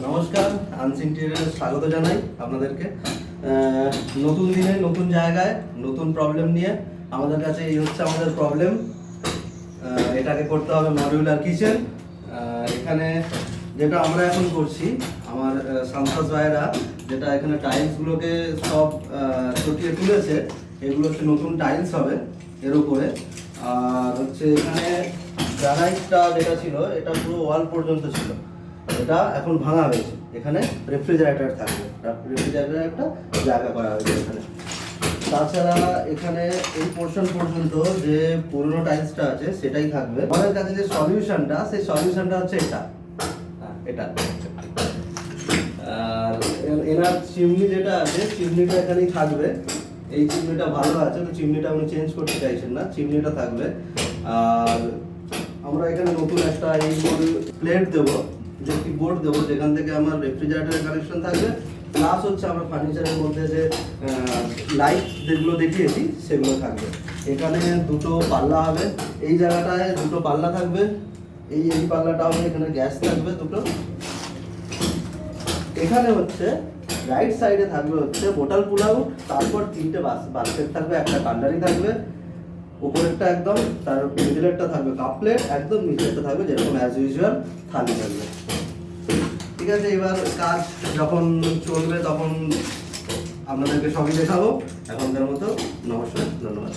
নমস্কার, ইন্টেরিয়রে স্বাগত জানাই আপনাদেরকে। নতুন দিনে নতুন জায়গায় নতুন প্রবলেম নিয়ে আমাদের কাছে এই হচ্ছে আমাদের প্রবলেম। এটাকে করতে হবে মডিউলার কিচেন। এখানে যেটা আমরা এখন করছি, আমার সাংসদ ভাইয়েরা যেটা এখানে টাইলসগুলোকে সব চটিয়ে তুলেছে, এগুলো হচ্ছে নতুন টাইলস হবে এর উপরে। আর হচ্ছে এখানে গ্রানাইটটা যেটা ছিল এটা পুরো ওয়াল পর্যন্ত ছিল, এটা এখন ভাঙা হয়েছে। এখানে রেফ্রিজারেটর থাকবে, রেফ্রিজারেটর একটা জায়গা করা হয়েছে এখানে। তাছাড়া এখানে এই পোর্শন পর্যন্ত যে পুরনো টাইলসটা আছে সেটাই থাকবে। আমাদের কাছে যে সলিউশনটা, সেই সলিউশনটা হচ্ছে এটা। আর এনার চিমনি যেটা আছে, চিমনিটা এখানেই থাকবে। এই চিমনিটা ভালো আছে, তো চিমনিটা আপনি চেঞ্জ করতে চাইছেন না, চিমনিটা থাকবে। আর আমরা এখানে নতুন একটা এই প্লেট দেবো, যে কি বোর্ড দেবো, যেখান থেকে আমার রেফ্রিজারেটরের কানেকশন থাকবে, প্লাস হচ্ছে আমরা ফার্নিচারের মধ্যে যে লাইট যেগুলো দেখিয়েছি সেগুলো থাকবে। এখানে দুটো পাল্লা হবে, এই জায়গাটায় দুটো পাল্লা থাকবে, এই পাল্লাটা হবে, এখানে গ্যাস থাকবে দুটো। এখানে হচ্ছে রাইট সাইডে থাকবে হচ্ছে বোটাল পুল আউট, তারপর তিনটে বাস্কেট থাকবে, একটা কান্ডারি থাকবে, উপরেরটা একদম, তার মিডলেরটা থাকবে কাপ প্লেট, একদম নিচেরটা থাকবে যেরকম অ্যাজ ইউজুয়াল থালি থাকবে। ঠিক আছে, এবার কাজ যখন চলবে তখন আপনাদেরকে সবই দেখাবো। এখনকার মতো নমস্কার, ধন্যবাদ।